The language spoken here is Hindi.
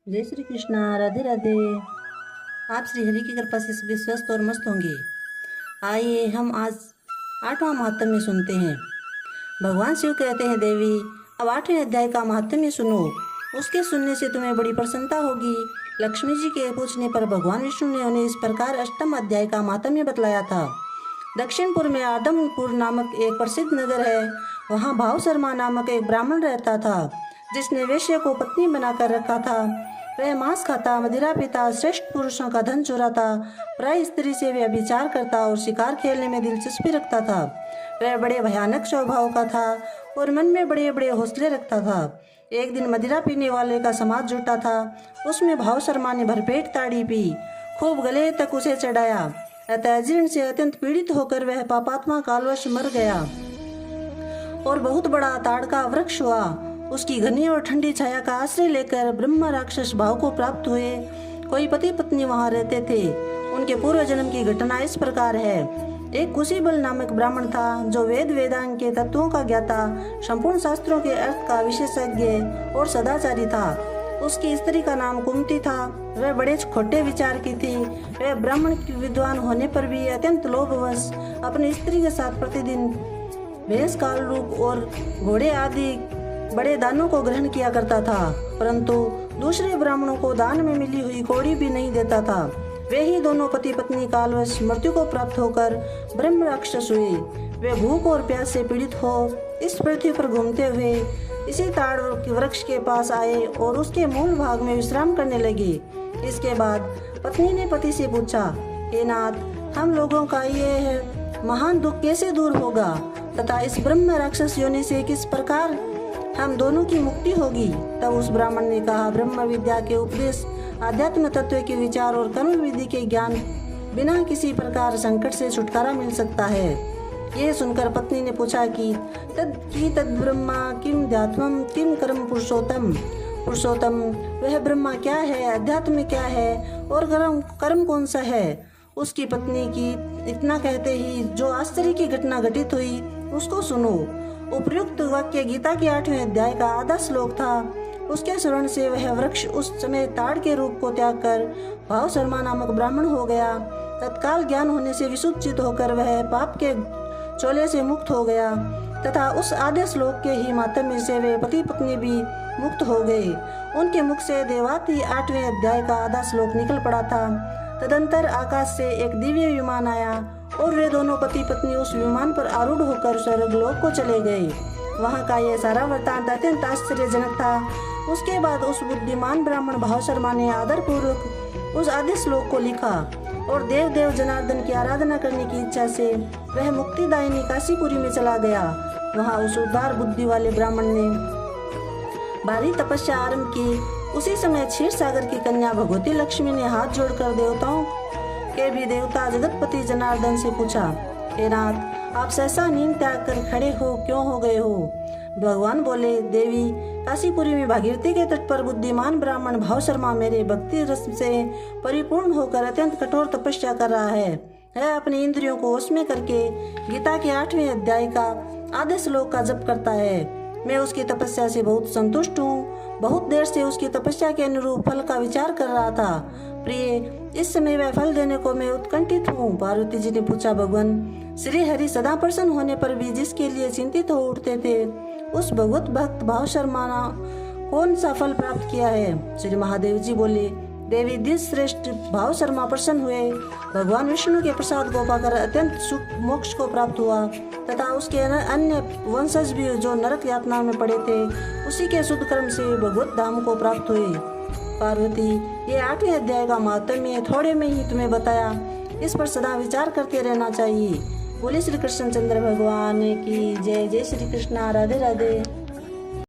जय श्री कृष्णा। राधे राधे। आप श्री हरि की कृपा से सभी स्वस्थ और मस्त होंगे। आइए हम आज 8वां महात्म्य सुनते हैं। भगवान शिव कहते हैं, देवी अब 8वें अध्याय का महात्म्य सुनो। उसके सुनने से तुम्हें बड़ी प्रसन्नता होगी। लक्ष्मी जी के पूछने पर भगवान विष्णु ने उन्हें इस प्रकार 8वें अध्याय का महात्म्य बतलाया था। दक्षिणपुर में आदमपुर नामक एक प्रसिद्ध नगर है। वहाँ भाव शर्मा नामक एक ब्राह्मण रहता था, जिसने वेश्या को पत्नी बनाकर रखा था। वह मांस खाता, मदिरा पीता, श्रेष्ठ पुरुषों का धन चुराता, प्राय स्त्री से व्यभिचार करता और शिकार खेलने में दिलचस्पी रखता था। वह बड़े भयानक स्वभाव का था और मन में बड़े बड़े हौसले रखता था। एक दिन मदिरा पीने वाले का समाज जुटा था। उसमें भाव शर्मा ने भरपेट ताड़ी पी, खूब गले तक उसे चढ़ाया। अतः जीर्ण से अत्यंत पीड़ित होकर वह पापात्मा कालवश मर गया और बहुत बड़ा ताड़ का वृक्ष हुआ। उसकी घनी और ठंडी छाया का आश्रय लेकर ब्रह्मा राक्षस भाव को प्राप्त हुए। कोई पति पत्नी वहां रहते थे। उनके पूर्व जन्म की घटना इस प्रकार है। एक कुशीबल नामक ब्राह्मण था, जो वेद वेदांग के तत्वों का ज्ञाता, संपूर्ण शास्त्रों के अर्थ का विशेषज्ञ और सदाचारी था। उसकी स्त्री का नाम कुंती था। वह बड़े खोटे विचार की थी। वह ब्राह्मण विद्वान होने पर भी अत्यंत लोभवश अपनी स्त्री के साथ प्रतिदिन भैंस, काल रूप और घोड़े आदि बड़े दानों को ग्रहण किया करता था, परंतु दूसरे ब्राह्मणों को दान में मिली हुई कौड़ी भी नहीं देता था। वे ही दोनों पति पत्नी कालवश मृत्यु को प्राप्त होकर ब्रह्म राक्षस हुए। वे भूख और प्यास से पीड़ित हो इस पृथ्वी पर घूमते हुए इसी ताड़ वृक्ष के पास आए और उसके मूल भाग में विश्राम करने लगे। इसके बाद पत्नी ने पति से पूछा, हे नाथ, हम लोगों का ये महान दुख कैसे दूर होगा तथा इस ब्रह्म राक्षस योनि से किस प्रकार हम दोनों की मुक्ति होगी। तब उस ब्राह्मण ने कहा, ब्रह्म विद्या के उपदेश, आध्यात्म तत्व के विचार और कर्म विधि के ज्ञान बिना किसी प्रकार संकट से छुटकारा मिल सकता है। यह सुनकर पत्नी ने पूछा कि तद ब्रह्मा किम ध्यात्मम किम कर्म पुरुषोत्तम। पुरुषोत्तम वह ब्रह्मा क्या है, अध्यात्म क्या है और कर्म कौन सा है। उसकी पत्नी की इतना कहते ही जो आश्चर्य की घटना घटित हुई उसको सुनो। उपयुक्त वाक्य गीता के 8वें अध्याय का आधा श्लोक था। उसके स्मरण से वह वृक्ष उस समय ताड़ के रूप को त्याग कर भाव शर्मा नामक ब्राह्मण हो गया। तत्काल ज्ञान होने से विशुद्ध चित्त होकर वह पाप के चोले से मुक्त हो गया तथा उस आधे श्लोक के ही माध्यम से वे पति पत्नी भी मुक्त हो गए। उनके मुख से देवाती 8वें अध्याय का आधा श्लोक निकल पड़ा था। तदंतर आकाश से एक दिव्य विमान आया और वे दोनों पति पत्नी उस विमान पर आरूढ़ होकर स्वर्गलोक को चले गए। वहाँ का यह सारा वृत्तांत अत्यंत आश्चर्यजनक था। उसके बाद उस बुद्धिमान ब्राह्मण भाव शर्मा ने आदर पूर्वक उस आदि श्लोक को लिखा और देव जनार्दन की आराधना करने की इच्छा से वह मुक्तिदायिनी काशीपुरी में चला गया। वहाँ उस उदार बुद्धि वाले ब्राह्मण ने भारी तपस्या आरंभ की। उसी समय क्षीर सागर की कन्या भगवती लक्ष्मी ने हाथ जोड़कर देवताओं के भी देवता जगतपति जनार्दन से पूछा, हे नाथ, आप सहसा नींद त्याग कर खड़े हो क्यों हो गए हो। भगवान बोले, देवी, काशीपुरी में भागीरथी के तट पर बुद्धिमान ब्राह्मण भाव शर्मा मेरे भक्ति रस से परिपूर्ण होकर अत्यंत कठोर तपस्या कर रहा है। वह अपनी इंद्रियों को वश में करके गीता के 8वें अध्याय का आधे श्लोक का जप करता है। मैं उसकी तपस्या से बहुत संतुष्ट हूँ। बहुत देर से उसकी तपस्या के अनुरूप फल का विचार कर रहा था। प्रिय, इस समय वह फल देने को मैं उत्कंठित हूँ। पार्वती जी ने पूछा, भगवान श्री हरि सदा प्रसन्न होने पर भी जिसके लिए चिंतित हो उठते थे, उस भगवत भक्त भाव शर्मा कौन सा फल प्राप्त किया है। श्री महादेव जी बोले, देवी, दिस श्रेष्ठ भाव शर्मा प्रसन्न हुए। भगवान विष्णु के प्रसाद को पाकर अत्यंत सुख मोक्ष को प्राप्त हुआ तथा उसके अन्य वंशज भी जो नरक यातना में पड़े थे, उसी के शुद्ध कर्म से भगवत धाम को प्राप्त हुए। पार्वती, ये 8वें अध्याय का महात्म्य थोड़े में ही तुम्हें बताया। इस पर सदा विचार करते रहना चाहिए। बोले श्री कृष्णचंद्र भगवान की जय। जय श्री कृष्ण। राधे राधे।